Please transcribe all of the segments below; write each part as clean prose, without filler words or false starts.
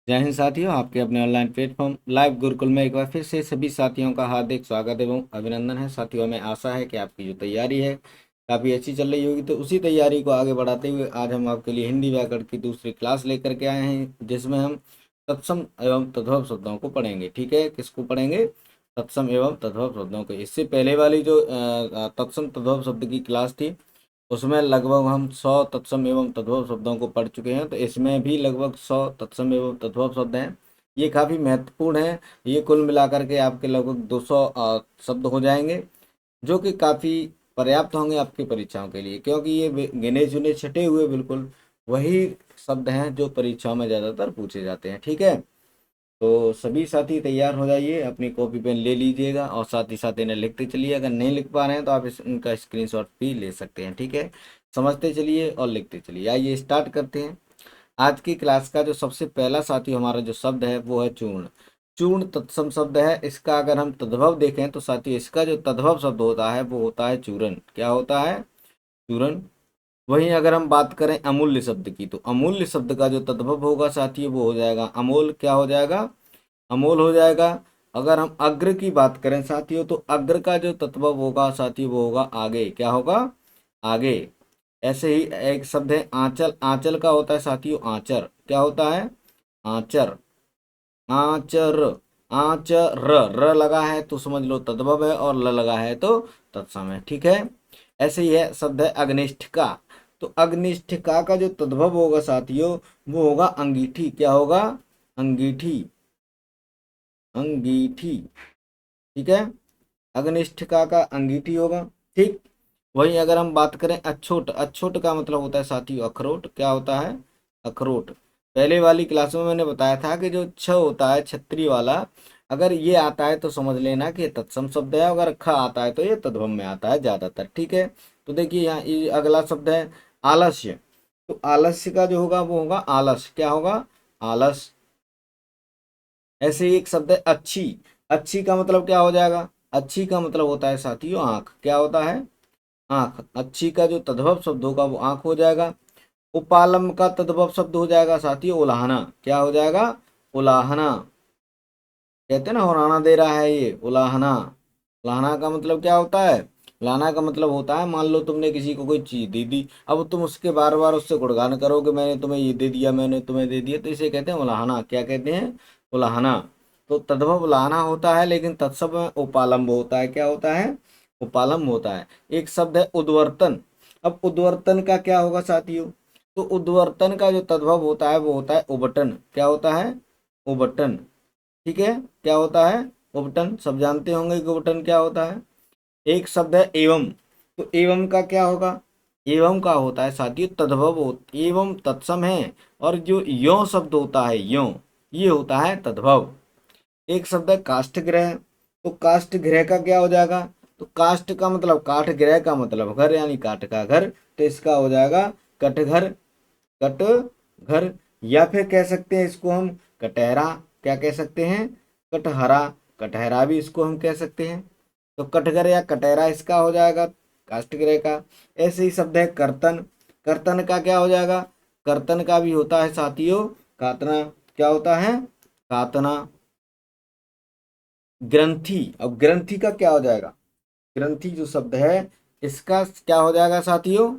जय हिंद साथियों, आपके अपने ऑनलाइन प्लेटफॉर्म लाइव गुरुकुल में एक बार फिर से सभी साथियों का हार्दिक स्वागत एवं अभिनंदन है। साथियों, हमें आशा है कि आपकी जो तैयारी है काफ़ी अच्छी चल रही होगी। तो उसी तैयारी को आगे बढ़ाते हुए आज हम आपके लिए हिंदी व्याकरण की दूसरी क्लास लेकर के आए हैं, जिसमें हम तत्सम एवं तद्भव शब्दों को पढ़ेंगे। ठीक है, किसको पढ़ेंगे? तत्सम एवं तद्भव शब्दों को। इससे पहले वाली जो तत्सम तद्भव शब्द की क्लास थी उसमें लगभग हम 100 तत्सम एवं तद्भव शब्दों को पढ़ चुके हैं। तो इसमें भी लगभग 100 तत्सम एवं तद्भव शब्द हैं। ये काफ़ी महत्वपूर्ण है। ये कुल मिलाकर के आपके लगभग 200 शब्द हो जाएंगे, जो कि काफ़ी पर्याप्त होंगे आपकी परीक्षाओं के लिए, क्योंकि ये गिने चुने छटे हुए बिल्कुल वही शब्द हैं जो परीक्षाओं में ज़्यादातर पूछे जाते हैं। ठीक है, तो सभी साथी तैयार हो जाइए, अपनी कॉपी पेन ले लीजिएगा और साथ ही साथ इन्हें लिखते चलिए। अगर नहीं लिख पा रहे हैं तो आप इनका स्क्रीनशॉट भी ले सकते हैं। ठीक है, समझते चलिए और लिखते चलिए। आइए स्टार्ट करते हैं। आज की क्लास का जो सबसे पहला साथी हमारा जो शब्द है वो है चूर्ण। चूर्ण तत्सम शब्द है। इसका अगर हम तद्भव देखें तो साथियों इसका जो तद्भव शब्द होता है वो होता है चूरन। क्या होता है? चूरन। वहीं अगर हम बात करें अमूल्य शब्द की, तो अमूल्य शब्द का जो तद्भव होगा साथियों वो हो जाएगा अमोल। क्या हो जाएगा? अमोल हो जाएगा। अगर हम अग्र की बात करें साथियों, तो अग्र का जो तत्व होगा साथियों वो होगा आगे। क्या होगा? आगे। ऐसे ही एक शब्द है आंचल। आंचल का होता है साथियों आंचर। क्या होता है? आंचर। आंचर। आंचर। र लगा है तो समझ लो तद्भव है, और ल लगा है तो तत्सम है। ठीक है, ऐसे ही है शब्द है अग्निष्ठिका। तो अग्निष्ठिका का जो तद्भव होगा साथियों वो होगा अंगीठी। क्या होगा? अंगीठी। अंगीठी। ठीक है, अग्निष्ठिका का अंगीठी होगा। ठीक। वहीं अगर हम बात करें अछोट, अछोट का मतलब होता है साथियों अखरोट। क्या होता है? अखरोट। पहले वाली क्लास में मैंने बताया था कि जो छ होता है छत्री वाला, अगर ये आता है तो समझ लेना कि ये तत्सम शब्द है, अगर ख आता है तो ये तद्भव में आता है ज्यादातर। ठीक है, तो देखिए यहाँ ये अगला शब्द है आलस्य। तो आलस्य का जो होगा वो होगा आलस। क्या होगा? आलस। ऐसे ही एक शब्द है अच्छी। अच्छी का मतलब क्या हो जाएगा? अच्छी का मतलब होता है साथियों आंख। क्या होता है? आंख। अच्छी का जो तद्भव शब्द होगा वो आंख हो जाएगा। उपालम का तद्भव शब्द हो जाएगा साथियों उलाहना। क्या हो जाएगा? उलाहना। कहते हैं ना उड़ाना दे रहा है ये, उलाहना। उलाहना का मतलब क्या होता है? लाना का मतलब होता है, मान लो तुमने किसी को कोई चीज दे दी, अब तुम उसके बार बार उससे गुणगान करो कि मैंने तुम्हें ये दे दिया, मैंने तुम्हें दे दिया, तो इसे कहते हैं उलाहना। क्या कहते हैं? उलाहना। तो तद्भव उलाहना होता है, लेकिन तत्सम में उपालंब होता है। क्या होता है? उपालंब होता है। एक शब्द है उद्वर्तन। अब उद्वर्तन का क्या होगा साथियों? तो उद्वर्तन का जो तद्भव होता है वो होता है उबटन। क्या होता है? उबटन। ठीक है, क्या होता है? उपटन। सब जानते होंगे कि उपटन क्या होता है। एक शब्द है एवं। तो एवं का क्या होगा? एवं का होता है साथियों तद्भव एवं तत्सम है, और जो यो शब्द होता है यो, ये होता है तद्भव। एक शब्द है काष्ठगृह। तो काष्ठगृह का क्या हो जाएगा? तो काष्ठ का मतलब काठ, गृह का मतलब घर, यानी काठ का घर, तो इसका हो जाएगा कटघर। कटघर। या फिर कह सकते हैं इसको हम कटहरा। क्या कह सकते हैं? कटहरा। कटहरा भी इसको हम कह सकते हैं। तो कटघर या कटहरा इसका हो जाएगा काष्ठगृह का। ऐसे ही शब्द है कर्तन। कर्तन का क्या हो जाएगा? कर्तन का भी होता है साथियों कातना। क्या होता है? कातना। ग्रंथि। अब ग्रंथि का क्या हो जाएगा? ग्रंथि जो शब्द है इसका क्या हो जाएगा साथियों?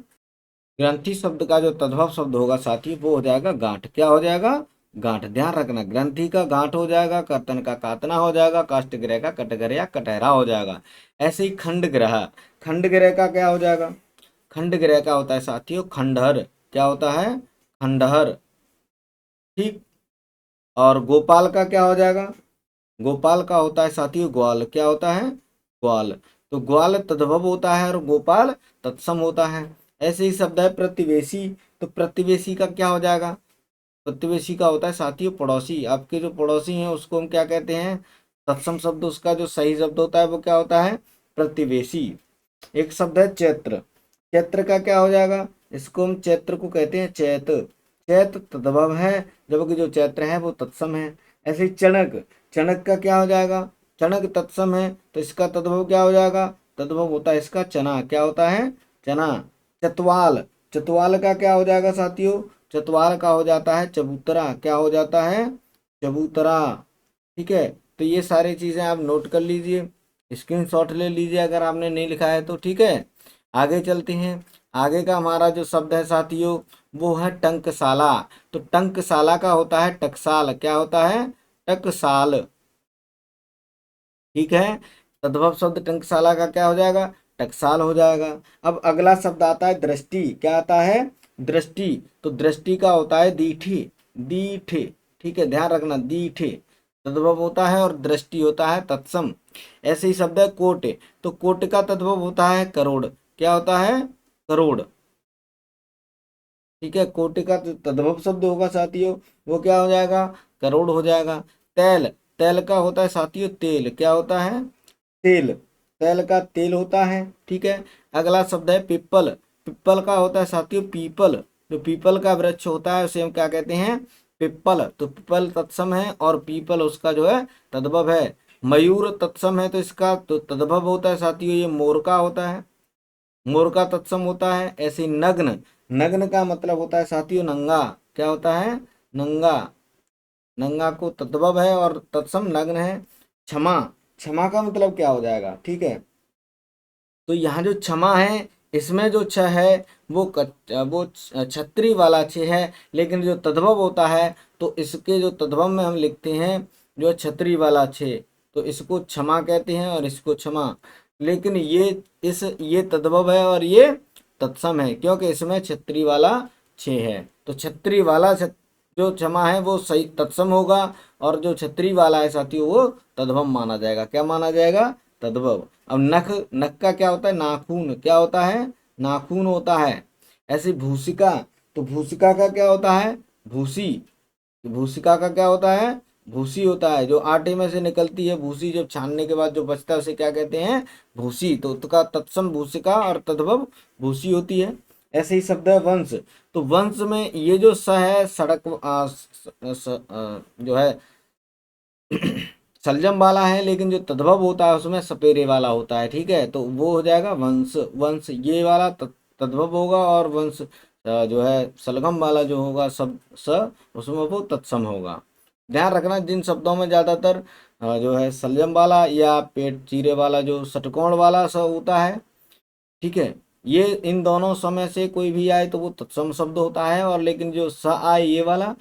ग्रंथि शब्द का जो तद्भव शब्द होगा साथी वो हो जाएगा गांठ। क्या हो जाएगा? गांठ। ध्यान रखना, ग्रंथि का गांठ हो जाएगा, कर्तन का कातना हो जाएगा, काष्ठगृह का कटघर या कटहरा हो जाएगा। ऐसे ही खंडग्रह। खंडग्रह का क्या हो जाएगा? खंडग्रह का होता है साथियों खंडहर। क्या होता है? खंडहर। ठीक। और गोपाल का क्या हो जाएगा? गोपाल का होता है साथियों ग्वाल। क्या होता है? ग्वाल। तो ग्वाल तद्भव होता है और गोपाल तत्सम होता है। ऐसे ही शब्द है प्रतिवेशी। तो प्रतिवेशी का क्या हो जाएगा? प्रतिवेशी का होता है साथियों पड़ोसी। आपके जो पड़ोसी हैं उसको हम क्या कहते हैं? तत्सम शब्द, उसका जो सही शब्द होता है वो क्या होता है? प्रतिवेशी। एक शब्द है चैत्र। चैत्र का क्या हो जाएगा? इसको हम चैत्र को कहते हैं चैत। चैत तद्भव है, जबकि जो चैत्र है वो तत्सम है। ऐसे ही चणक। चणक का क्या हो जाएगा? चणक तत्सम है, तो इसका तद्भव क्या हो जाएगा? तद्भव होता है इसका चना। क्या होता है? चना। चतवाल। चतवाल का क्या हो जाएगा साथियों? चतवाल का हो जाता है चबूतरा। क्या हो जाता है? चबूतरा। ठीक है, तो ये सारी चीजें आप नोट कर लीजिए, स्क्रीनशॉट ले लीजिए अगर आपने नहीं लिखा है तो। ठीक है, आगे चलते हैं। आगे का हमारा जो शब्द है साथियों वो है टंकशाला। तो टंकशाला का होता है टकसाल। क्या होता है? टकसाल। ठीक है, तद्भव शब्द टंकशाला का क्या हो जाएगा? टकसाल हो जाएगा। अब अगला शब्द आता है दृष्टि। क्या आता है? दृष्टि। तो दृष्टि का होता है दीठी। दीठे। ठीक है, ध्यान रखना, दीठे तद्भव होता है और दृष्टि होता है तत्सम। ऐसे ही शब्द है कोट। तो कोट का तद्भव होता है करोड़। क्या होता है? करोड़। ठीक है, कोटि का जो तद्भव शब्द होगा साथियों वो क्या हो जाएगा? करोड़ हो जाएगा। तैल। तैल का होता है साथियों तेल। क्या होता है? तेल। तैल का तेल होता है। ठीक है, अगला शब्द है पिप्पल। पिप्पल का होता है साथियों पीपल। जो पीपल का वृक्ष होता है उसे हम क्या कहते हैं? पिप्पल। तो पिप्पल तत्सम है और पीपल उसका जो है तद्भव है। मयूर तत्सम है तो इसका तो तद्भव होता है साथियों ये मोर का होता है। मोर का तत्सम होता है। ऐसे ही नग्न। नग्न का मतलब होता है साथियों नंगा। क्या होता है? नंगा। नंगा को तद्भव है और तत्सम नग्न है। क्षमा। क्षमा का मतलब क्या हो जाएगा? ठीक है, तो यहाँ जो क्षमा है इसमें जो छ है वो छत्री वाला छ है, लेकिन जो तद्भव होता है तो इसके जो तद्भव में हम लिखते हैं जो छत्री वाला छ, तो इसको क्षमा कहते हैं और इसको क्षमा। लेकिन ये तद्भव है और ये तत्सम है क्योंकि इसमें छत्री वाला छ है। तो छत्री वाला जो क्षमा है वो सही तत्सम होगा और जो छत्री वाला है साथियों वो तद्भव माना जाएगा। क्या माना जाएगा? तद्भव। अब नख। नख का क्या होता है? नाखून। क्या होता है? नाखून होता है। ऐसे भूसिका। तो भूसिका का क्या होता है? भूसी। भूसिका का क्या होता है? भूसी होता है। जो आटे में से निकलती है भूसी, जब छानने के बाद जो बचता है उसे क्या कहते हैं? भूसी। तो उसका तत्सम भूसिका और तद्भव भूसी होती है। ऐसे ही शब्द है वंश। तो वंश में ये जो स है सड़क जो है सलजम वाला है, लेकिन जो तद्भव होता है उसमें सपेरे वाला होता है। ठीक है, तो वो हो जाएगा वंश। वंश ये वाला तद्भव होगा और वंश जो है सलगम वाला जो होगा सब स उसमें वो तत्सम होगा। ध्यान रखना जिन शब्दों में ज्यादातर जो है सलजम वाला या पेट चीरे वाला जो षटकोण वाला स होता है। ठीक है, ये इन दोनों समय से कोई भी आए तो वो तत्सम शब्द होता है, और लेकिन जो स आए ये वाला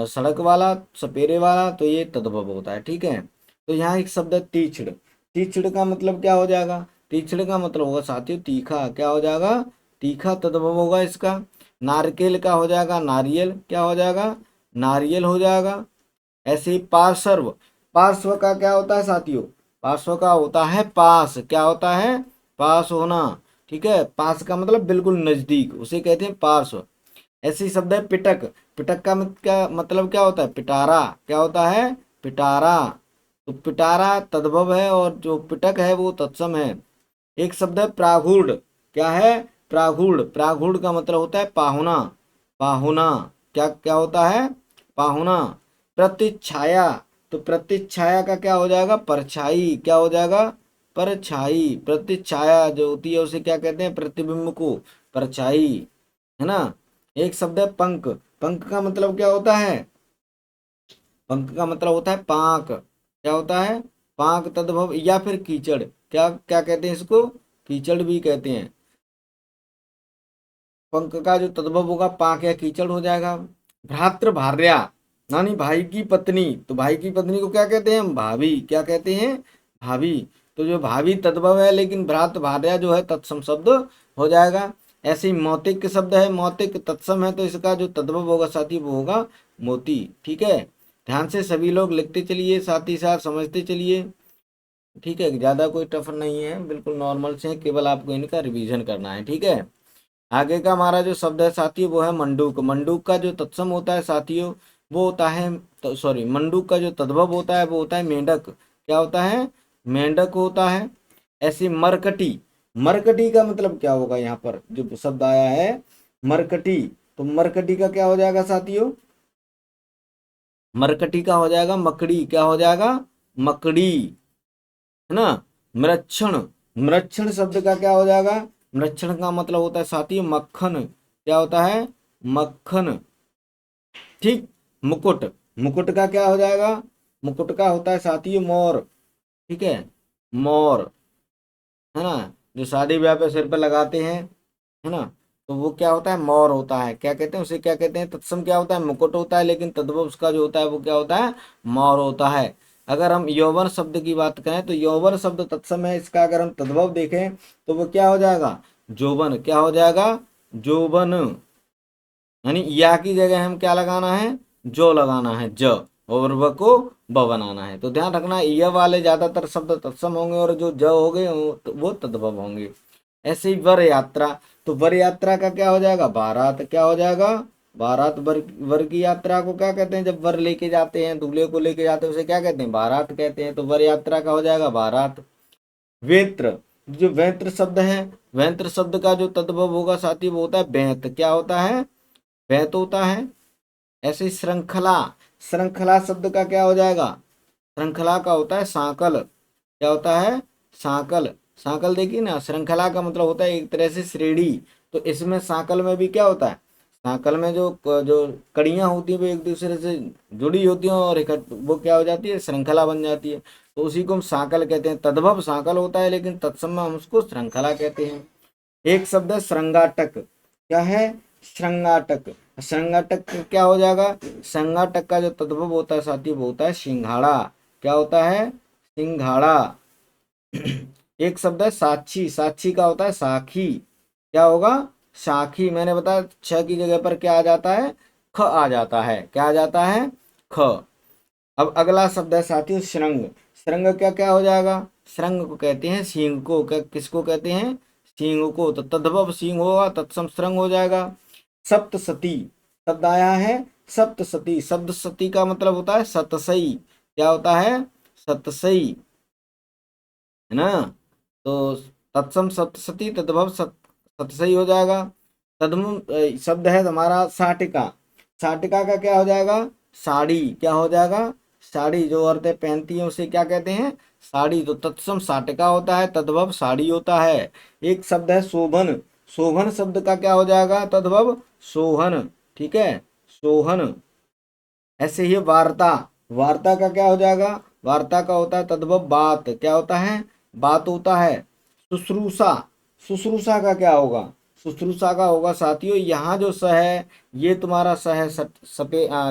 सड़क वाला सपेरे वाला तो ये तद्भव होता है। ठीक है, तो यहाँ एक शब्द है तीक्ष्ण। तीक्ष्ण का मतलब क्या हो जाएगा? तीक्ष्ण का मतलब होगा साथियों तीखा। क्या हो जाएगा? तीखा तद्भव होगा इसका। नारकेल का हो जाएगा नारियल। क्या हो जाएगा? नारियल हो जाएगा। ऐसे ही पार्श्व। पार्श्व का क्या होता है साथियों? पार्श्व का होता है पास। क्या होता है? पास होना। ठीक है, पास का मतलब बिल्कुल नजदीक, उसे कहते हैं पार्श्व। ऐसे ही शब्द है पिटक। पिटक का क्या मतलब क्या होता है? पिटारा। क्या होता है? पिटारा। तो पिटारा तद्भव है और जो पिटक है वो तत्सम है। एक शब्द है प्रागुड़। क्या है? प्रागुड़। प्रागुड़ का मतलब होता है पाहुना। पाहुना। क्या क्या होता है? पाहुना। प्रतिच्छाया। तो प्रतिच्छाया का क्या हो जाएगा? परछाई। क्या हो जाएगा? परछाई। प्रतिच्छाया जो होती है उसे क्या कहते हैं? प्रतिबिंब को परछाई, है ना। एक शब्द है पंख। पंख का मतलब क्या होता है? पंख का मतलब होता है पांक। क्या होता है? पांक तद्भव या फिर कीचड़। क्या क्या कहते हैं इसको? कीचड़ भी कहते हैं। पंख का जो तद्भव होगा पांक या कीचड़ हो जाएगा। भ्रातृ भार्या यानी भाई की पत्नी। तो भाई की पत्नी को क्या कहते हैं हम? भाभी। क्या कहते हैं? भाभी। तो जो भाभी तद्भव है लेकिन भ्रातृ भार्या जो है तत्सम शब्द हो जाएगा। ऐसे ही मौतिक शब्द है। मौतिक तत्सम है तो इसका जो तद्भव होगा साथी वो होगा मोती। ठीक है, ध्यान से सभी लोग लिखते चलिए, साथ ही साथ समझते चलिए। ठीक है, ज्यादा कोई टफ नहीं है, बिल्कुल नॉर्मल से है, केवल आपको इनका रिवीजन करना है। ठीक है, आगे का हमारा जो शब्द है साथियों वो है मंडूक। मंडूक का जो तत्सम होता है साथियों वो होता है तो सॉरी मंडूक का जो तद्भव होता है वो होता है मेंढक। क्या होता है? मेंढक होता है। ऐसे मरकटी। मरकटी का मतलब क्या होगा? यहाँ पर जो शब्द आया है मरकटी, तो मरकटी का क्या हो जाएगा साथियों? मरकटी का हो जाएगा मकड़ी। क्या हो जाएगा? मकड़ी, है ना। मृक्षण। मृक्षण शब्द का क्या हो जाएगा? मृक्षण का मतलब होता है साथी मक्खन। क्या होता है? मक्खन। ठीक। मुकुट। मुकुट का क्या हो जाएगा, मुकुट का होता है साथियों मोर, ठीक है, मोर, है ना, जो शादी ब्याह पे सिर पे लगाते हैं, है ना, तो वो क्या होता है, मोर होता है। क्या कहते हैं उसे, क्या कहते हैं, तत्सम क्या होता है, मुकुट होता है, लेकिन तद्भव उसका जो होता है वो क्या होता है, मोर होता है। अगर हम यौवन शब्द की बात करें तो यौवन शब्द तत्सम है, इसका अगर हम तद्भव देखें तो वो क्या हो जाएगा, जोबन, क्या हो जाएगा, जोबन, यानी या की जगह हम क्या लगाना है, जो लगाना है, ज, और व को ब बनाना है। तो ध्यान रखना य वाले ज्यादातर शब्द तत्सम होंगे और जो ज हो गए वो तद्भव होंगे। ऐसे ही वर यात्रा, तो वर यात्रा का क्या हो जाएगा, बारात, क्या हो जाएगा, बारात। वर, वर की यात्रा को क्या कहते हैं, जब वर लेके जाते हैं, दूल्हे को लेके जाते हैं, उसे क्या कहते हैं, बारात कहते हैं। तो वर यात्रा का हो जाएगा बारात। वेत्र, जो वेत्र शब्द है, वेत्र शब्द का जो तद्भव होगा साथी वो होता है बैंत, क्या होता है, बैंत होता है। ऐसे ही श्रृंखला, श्रृंखला शब्द का क्या हो जाएगा, श्रृंखला का होता है सांकल, क्या होता है, सांकल। सांकल देखिए ना, श्रृंखला का मतलब होता है एक तरह से श्रेणी। तो इसमें सांकल में भी क्या होता है, सांकल में जो जो कड़ियां होती है वो एक दूसरे से जुड़ी होती हैं और वो क्या हो जाती है, श्रृंखला बन जाती है। तो उसी को हम सांकल कहते हैं। तद्भव सांकल होता है लेकिन तत्सम में हम उसको श्रृंखला कहते हैं। एक शब्द है श्रृंगाटक, क्या है, श्रृंगाटक। श्रृंगाटक क्या हो जाएगा, श्रृंगाटक का जो तद्भव होता है साथी वो होता है सिंघाड़ा, क्या होता है, सिंघाड़ा। एक शब्द है साक्षी, साक्षी का होता है साखी, क्या होगा, साखी। मैंने बताया छ की जगह पर क्या आ जाता है, ख आ जाता है, क्या आ जाता है, ख। अब अगला शब्द है साथियों श्रृंग, श्रृंग क्या क्या हो जाएगा, श्रृंग को कहते हैं सींग को, क्या किसको कहते हैं, सींग को। तो तद्भव सींग होगा, तत्सम श्रृंग हो जाएगा। सप्तसती शब्द आया है, सप्तसती, शब्द सती का मतलब होता है सतसई, क्या होता है, सतसई, है ना। तो तत्सम सप्तसती, तद्भव सतसई हो जाएगा। तद्भव शब्द है हमारा साटिका, साटिका का क्या हो जाएगा, साड़ी, क्या हो जाएगा, साड़ी। जो औरतें पहनती हैं उसे क्या कहते हैं, साड़ी। तो तत्सम साटिका होता है, तद्भव साड़ी होता है। एक शब्द है शोभन, शोभन शब्द का क्या हो जाएगा, तद्भव सोहन, ठीक है, सोहन। ऐसे ही वार्ता, वार्ता का क्या हो जाएगा, वार्ता का होता है तद्भव बात, क्या होता है, बात होता है। शुश्रूषा, शुश्रूषा का क्या होगा, शुश्रूषा का होगा साथियों, यहाँ जो स है ये तुम्हारा स है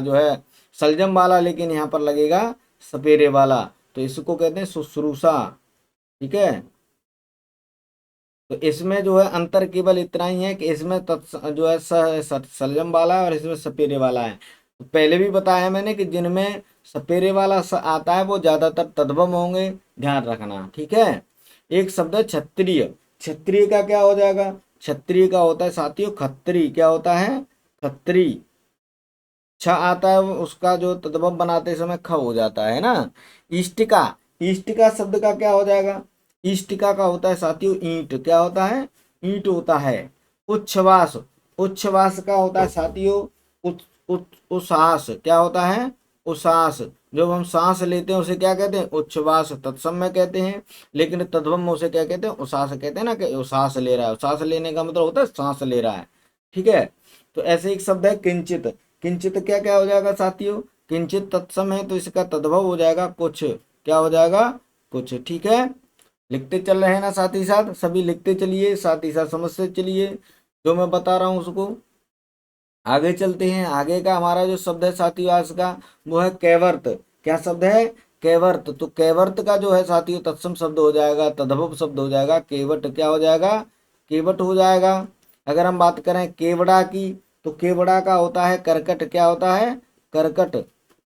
जो है सलजम वाला, लेकिन यहाँ पर लगेगा सपेरे वाला, तो इसको कहते हैं शुश्रूषा, ठीक है। तो इसमें जो है अंतर केवल इतना ही है कि इसमें जो है सलजम वाला है और इसमें सपेरे वाला है। तो पहले भी बताया मैंने कि जिनमें सपेरे वाला आता है वो ज्यादातर तद्भव होंगे, ध्यान रखना, ठीक है। एक शब्द है क्षत्रिय, क्षत्रिय का क्या हो जाएगा, क्षत्रिय का होता है साथियों खत्री, क्या होता है, खत्री। छ आता है उसका जो तद्भव बनाते समय ख हो जाता है ना। इष्टिका, इष्टिका शब्द का क्या हो जाएगा, इष्टिका का होता है साथियों ईंट, क्या होता है, ईंट होता है। उच्छ्वास, उच्छ्वास का होता है साथियों उच्छ्वास, क्या होता है, उच्छ्वास। जब हम सांस लेते हैं उसे क्या कहते हैं, उच्छ्वास, तत्सम में कहते हैं, लेकिन तद्भव में उसे क्या कहते हैं, उच्छ्वास कहते हैं ना, कि उच्छ्वास ले रहा है। उच्छ्वास लेने का मतलब होता है सांस ले रहा है, ठीक है। तो ऐसे एक शब्द है किंचित, किंचित क्या क्या हो जाएगा साथियों, किंचित तत्सम है तो इसका तद्भव हो जाएगा कुछ, क्या हो जाएगा, कुछ, ठीक है। लिखते चल रहे हैं ना साथ ही साथ, सभी लिखते चलिए, साथ ही साथ समझते चलिए जो मैं बता रहा हूँ उसको। आगे चलते हैं, आगे का हमारा जो शब्द है साथियों आज का वो है कैवर्त, क्या शब्द है, कैवर्त। तो कैवर्त का जो है साथियों तत्सम शब्द हो जाएगा, तद्भव शब्द हो जाएगा केवट, क्या हो जाएगा, केवट हो जाएगा। अगर हम बात करें केवड़ा की तो केवड़ा का होता है करकट, क्या होता है, करकट,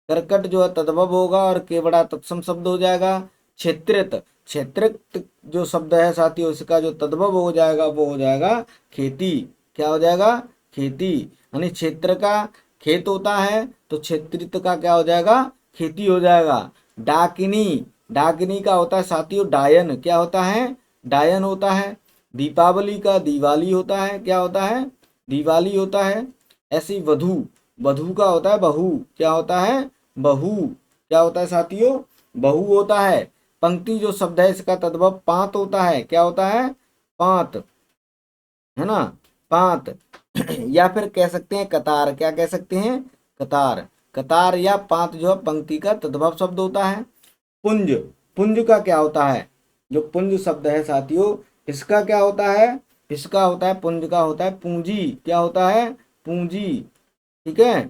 करकट जो है तद्भव होगा और केवड़ा तत्सम शब्द हो जाएगा। क्षेत्रित, क्षेत्रित जो शब्द है साथियों इसका जो तद्भव हो जाएगा वो हो जाएगा खेती, क्या हो जाएगा, खेती। यानी क्षेत्र का खेत होता है तो क्षेत्रित का क्या हो जाएगा, खेती हो जाएगा। डाकिनी, डाकिनी का होता है साथियों डायन, क्या होता है, डायन होता है। दीपावली का दिवाली होता है, क्या होता है, दिवाली होता है। ऐसी वधू, वधू का होता है बहू, क्या होता है, बहू, क्या होता है साथियों, बहू होता है। पंक्ति जो शब्द है इसका तद्भव पांत होता है, क्या होता है, पांत, है ना, पांत। या फिर कह सकते हैं कतार, क्या कह सकते हैं, कतार। कतार या पात जो है पंक्ति का तद्भव शब्द होता है। पुंज, पुंज का क्या होता है, जो पुंज शब्द है साथियों इसका क्या होता है, इसका होता है पुंज का होता है पूंजी, क्या होता है पूंजी, ठीक है।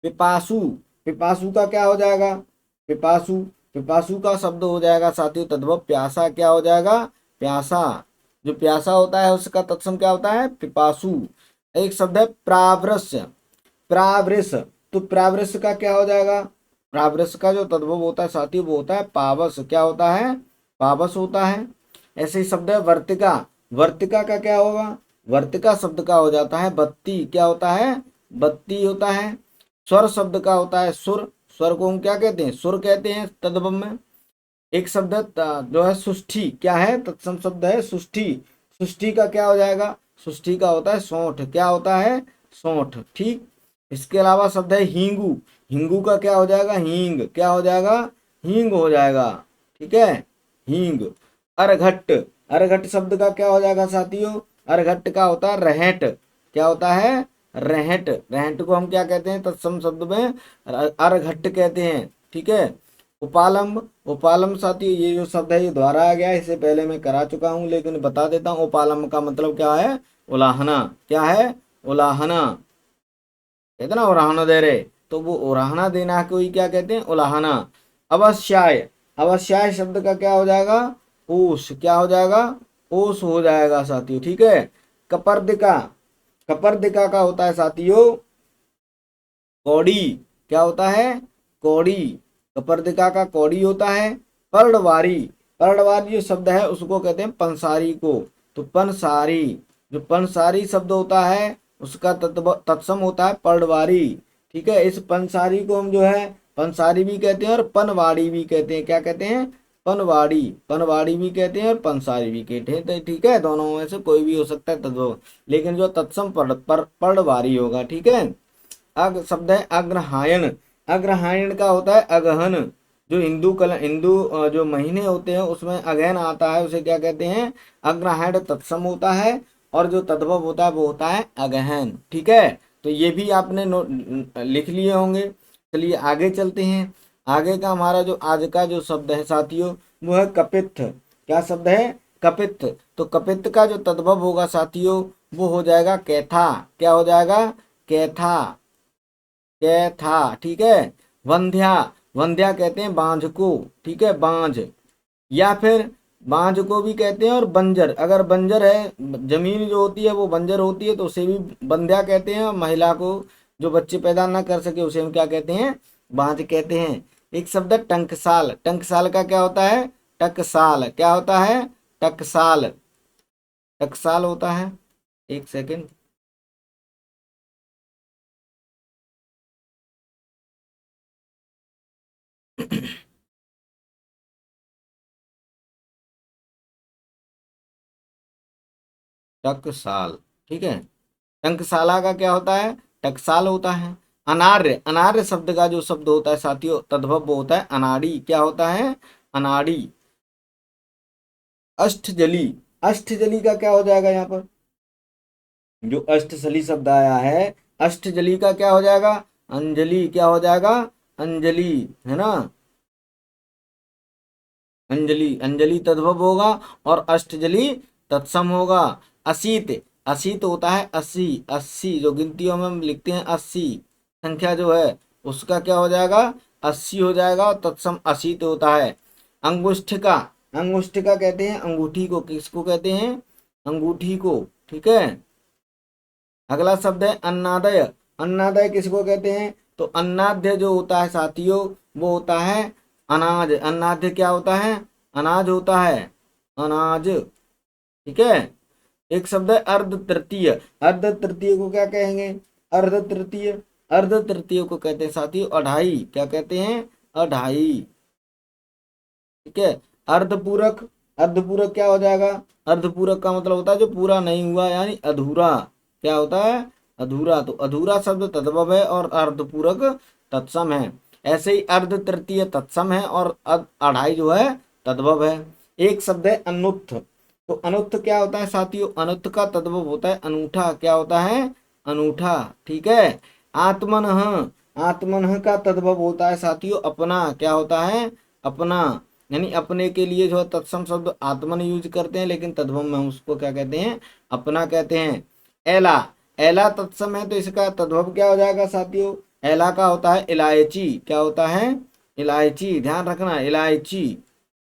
पिपासु, पिपासु का क्या हो जाएगा, पिपासु, पिपासु का शब्द हो जाएगा साथियों तद्भव प्यासा, क्या हो जाएगा प्यासा, जो प्यासा होता है उसका तत्सम क्या होता है पिपासु। एक शब्द है प्रावृष, प्रावृष, तो प्रावृष का क्या हो जाएगा, प्रावृष का जो तद्भव होता है साथियों वो होता है पावस, क्या होता है पावस होता है। ऐसे ही शब्द है वर्तिका, वर्तिका का क्या होगा, वर्तिका शब्द का हो जाता है बत्ती, क्या होता है बत्ती होता है। स्वर शब्द का होता है सुर, स्वर को हम क्या कहते हैं सुर कहते हैं तद्भव में। एक शब्द जो है सुष्ठी, क्या है तत्सम शब्द है सुष्ठी, सुष्ठी का क्या हो जाएगा, सुष्ठी का होता है सौंठ, क्या होता है सौंठ, ठीक। इसके अलावा शब्द है हींगू, हिंगू का क्या हो जाएगा हींग, क्या हो जाएगा हींग हो जाएगा, ठीक है हींग। अरघट, अरघट शब्द का क्या हो जाएगा साथियों, अरघट का होता है रहट, क्या होता है रहट, रहट को हम क्या कहते हैं तत्सम शब्द में अरघट कहते हैं, ठीक है। उपालंब, उपालंब साथियों ये जो शब्द है ये दोहरा आ गया, इसे पहले मैं करा चुका हूं लेकिन बता देता हूं। उपालंब का मतलब क्या है उलाहना, क्या है उलाहना, कहते ना उलाहना दे रहे, तो वो उलाहना देना को ही क्या कहते हैं उलाहना। अवश्याय, अवश्याय शब्द का क्या हो जाएगा ओस, क्या हो जाएगा ओस हो जाएगा साथियों, ठीक है। कपर्दिका, कपर्दिका का होता है साथियों कौड़ी, क्या होता है कौड़ी, कपर्दिका का कौड़ी होता है। पर्णवारी, पर्णवारी जो शब्द है उसको कहते हैं पंसारी को, तो पंसारी, जो पंसारी शब्द होता है उसका तत्सम होता है पर्णवारी, ठीक है। इस पंसारी को हम जो है पंसारी भी कहते हैं और पनवाड़ी भी कहते हैं, क्या कहते हैं पनवाड़ी, पनवाड़ी भी कहते हैं और पंसारी भी कहते हैं, तो ठीक है दोनों में से कोई भी हो सकता है तद्भव, लेकिन जो तत्सम पर्णवारी होगा, ठीक है। अग शब्द है अग्रहायण, अग्रहायण का होता है अगहन, जो हिंदू जो महीने होते हैं उसमें अगहन आता है उसे क्या कहते हैं अग्रहायण तत्सम होता है, और जो तद्भव होता है वो होता है अगहन, ठीक है। तो ये भी आपने लिख लिए होंगे। चलिए आगे चलते हैं। आगे का हमारा जो आज का जो शब्द है साथियों वो है कपित्थ, क्या शब्द है कपित्थ, तो कपित्थ का जो तद्भव होगा साथियों वो हो जाएगा कैथा, क्या हो जाएगा कैथा, कैथा, ठीक है। वंध्या, वंध्या कहते हैं बांझ को, ठीक है बांझ, या फिर बांझ को भी कहते हैं और बंजर, अगर बंजर है जमीन जो होती है वो बंजर होती है तो उसे भी बंध्या कहते हैं, और महिला को जो बच्चे पैदा ना कर सके उसे हम क्या कहते हैं बांझ कहते हैं। एक शब्द है टंकसाल, टंकसाल का क्या होता है टकसाल, क्या होता है टकसाल, टकसाल होता है, एक सेकेंड टकसाल, ठीक है। टंकशाला का क्या होता है टकसाल होता है। अनार्य, अनार्य शब्द का जो शब्द होता है साथियों तद्भव वो होता है अनाड़ी, क्या होता है अनाड़ी। अष्टजली, अष्टजली का क्या हो जाएगा यहाँ पर, जो अष्टसली शब्द आया है अष्टजली का क्या हो जाएगा अंजलि, क्या हो जाएगा अंजलि, है ना अंजलि, अंजलि तद्भव होगा और अष्टजली तत्सम होगा। असीत, असीत होता है 80, 80 जो गिनतियों में हम लिखते हैं 80 संख्या जो है उसका क्या हो जाएगा 80 हो जाएगा और तत्सम असीत होता है। अंगुष्ठिका, अंगुष्ठिका कहते हैं अंगूठी को, किसको कहते हैं अंगूठी को, ठीक है। अगला शब्द है अन्नादय, अन्नादय किसको कहते हैं तो अन्नाद्य जो होता है साथियों वो होता है अनाज, अन्नाद्य क्या होता है अनाज होता है अनाज, ठीक है। एक शब्द है अर्ध तृतीय, अर्ध तृतीय को क्या कहेंगे अर्ध तृतीय, अर्ध तृतीय को कहते हैं साथियों अढ़ाई, क्या कहते हैं अढ़ाई, ठीक है। अर्धपूरक, अर्धपूरक क्या हो जाएगा अर्धपूरक का मतलब होता है जो पूरा नहीं हुआ यानी अधूरा, क्या होता है अधूरा, तो अधूरा शब्द तद्भव है और अर्धपूरक तत्सम है। ऐसे ही अर्ध तृतीय तत्सम है और अढ़ाई जो है तद्भव है। एक शब्द है अनुत्थ, तो अनुत्थ क्या होता है साथियों अनुत्थ का तद्भव होता है अनूठा, क्या होता है अनूठा, ठीक है। आत्मनः, आत्मन का तद्भव होता है साथियों अपना, क्या होता है अपना, यानी अपने के लिए जो है तत्सम शब्द आत्मन यूज करते हैं, लेकिन तद्भव में हम उसको क्या कहते हैं, अपना कहते हैं। एला, एला तत्सम है तो इसका तद्भव क्या हो जाएगा साथियों, एला का होता है इलायची, क्या होता है इलायची, ध्यान रखना इलायची,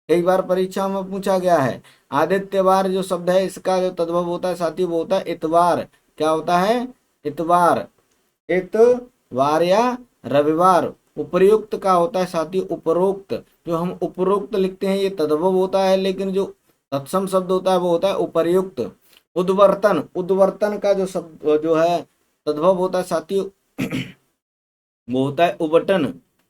कई बार परीक्षा में पूछा गया है। आदित्यवार जो शब्द है इसका जो तद्भव होता है साथियों वो होता है इतवार, क्या होता है इतवार, इतवार या रविवार। उपर्युक्त का होता है साथियों उपरोक्त, जो हम उपरोक्त लिखते हैं ये तद्भव होता है, लेकिन जो तत्सम शब्द होता है वो होता है उपर्युक्त। उद्वर्तन, उद्वर्तन का जो शब्द जो है तद्भव होता है साथियों वो होता है उबटन,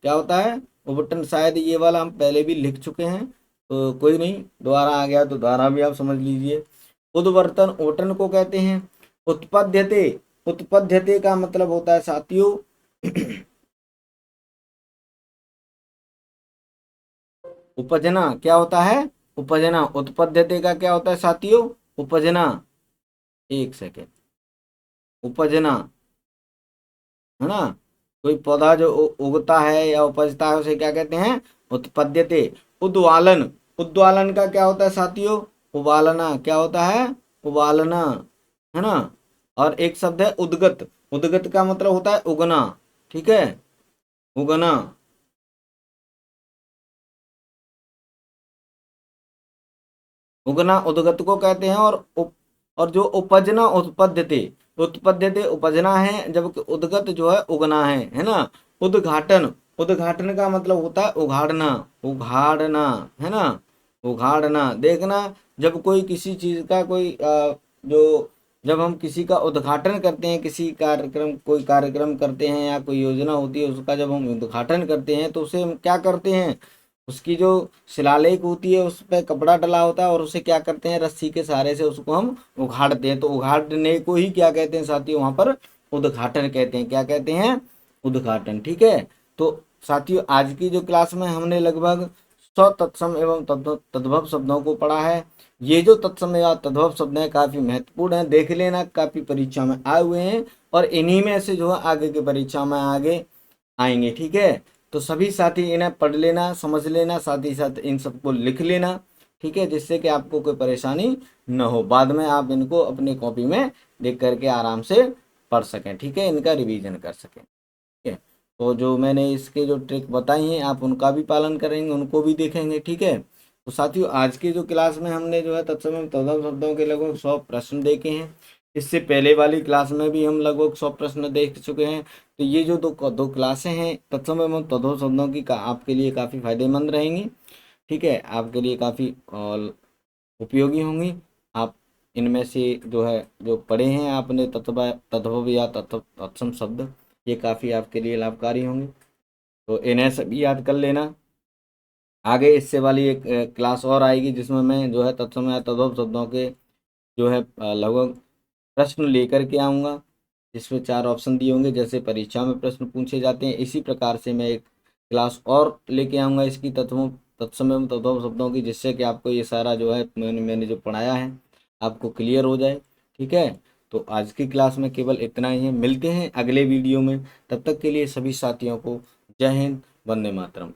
क्या होता है उबटन। शायद ये वाला हम पहले भी लिख चुके हैं, तो कोई नहीं, दोबारा आ गया तो दोबारा भी आप समझ लीजिए। उद्वर्तन उबटन को कहते हैं। उत्पद्यते, उत्पद्यते का मतलब होता है साथियों उपजना, क्या होता है उपजना। उत्पद्यते का क्या होता है साथियों उपजना, एक सेकेंड, उपजना है ना, कोई पौधा जो उगता है या उपजता है उसे क्या कहते हैं उत्पद्यते। उद्वालन, उद्वालन का क्या होता है साथियों उबालना, क्या होता है उबालना है ना। और एक शब्द है उद्गत, उद्गत का मतलब होता है उगना, ठीक है उगना। उगना उद्गत को कहते हैं। और जो उपजना उत्पद्यते, उत्पद्यते उपजना है, जबकि उद्गत जो है उगना है ना। उद्घाटन, उद्घाटन का मतलब होता है उघाड़ना, उघाड़ना है ना, उघाड़ना। देखना जब कोई किसी चीज का कोई जो जब हम किसी का उद्घाटन करते हैं, किसी कार्यक्रम कोई कार्यक्रम करते हैं या कोई योजना होती है उसका जब हम उद्घाटन करते हैं तो उसे हम क्या करते हैं, उसकी जो शिलालेख होती है उस पर कपड़ा डला होता है और उसे क्या करते हैं रस्सी के सहारे से उसको हम उघाड़ते हैं, तो उघाड़ने को ही क्या कहते हैं साथियों वहां पर उद्घाटन कहते हैं, क्या कहते हैं उद्घाटन, ठीक है। तो साथियों आज की जो क्लास में हमने लगभग 100 तत्सम एवं तद्भव शब्दों को पढ़ा है। ये जो तत्सम या तद्भव शब्द हैं काफी महत्वपूर्ण है, देख लेना काफी परीक्षा में आए हुए हैं और इन्हीं में से जो है आगे की परीक्षा में आगे आएंगे, ठीक है। तो सभी साथी इन्हें पढ़ लेना, समझ लेना, साथ ही साथ इन सबको लिख लेना, ठीक है, जिससे कि आपको कोई परेशानी न हो, बाद में आप इनको अपनी कॉपी में देख करके आराम से पढ़ सकें, ठीक है, इनका रिवीजन कर सकें, ठीक है। तो जो मैंने इसके जो ट्रिक बताई हैं आप उनका भी पालन करेंगे, उनको भी देखेंगे, ठीक है। तो साथियों आज की जो क्लास में हमने जो है तत्सम एवं तद्भव शब्दों के लगभग 100 प्रश्न देखे हैं। इससे पहले वाली क्लास में भी हम लगभग 100 प्रश्न देख चुके हैं। तो ये जो दो क्लासें हैं तत्सम एवं तद्भव शब्दों की आपके लिए काफ़ी फायदेमंद रहेंगी, ठीक है, आपके लिए काफ़ी उपयोगी होंगी। आप इनमें से जो है जो पढ़े हैं आपने तद्भव या तत्सम शब्द, ये काफ़ी आपके लिए लाभकारी होंगे, तो इन्हें सभी याद कर लेना। आगे इससे वाली एक क्लास और आएगी जिसमें मैं जो है तत्सम या तद्भव शब्दों के जो है लगभग प्रश्न लेकर के आऊँगा, जिसमें 4 ऑप्शन दिए होंगे, जैसे परीक्षा में प्रश्न पूछे जाते हैं इसी प्रकार से मैं एक क्लास और लेके आऊँगा इसकी तत्सम एवं तद्भव शब्दों की, जिससे कि आपको ये सारा जो है मैंने जो पढ़ाया है आपको क्लियर हो जाए, ठीक है। तो आज की क्लास में केवल इतना ही है, मिलते हैं अगले वीडियो में, तब तक के लिए सभी साथियों को जय हिंद, वंदे मातरम।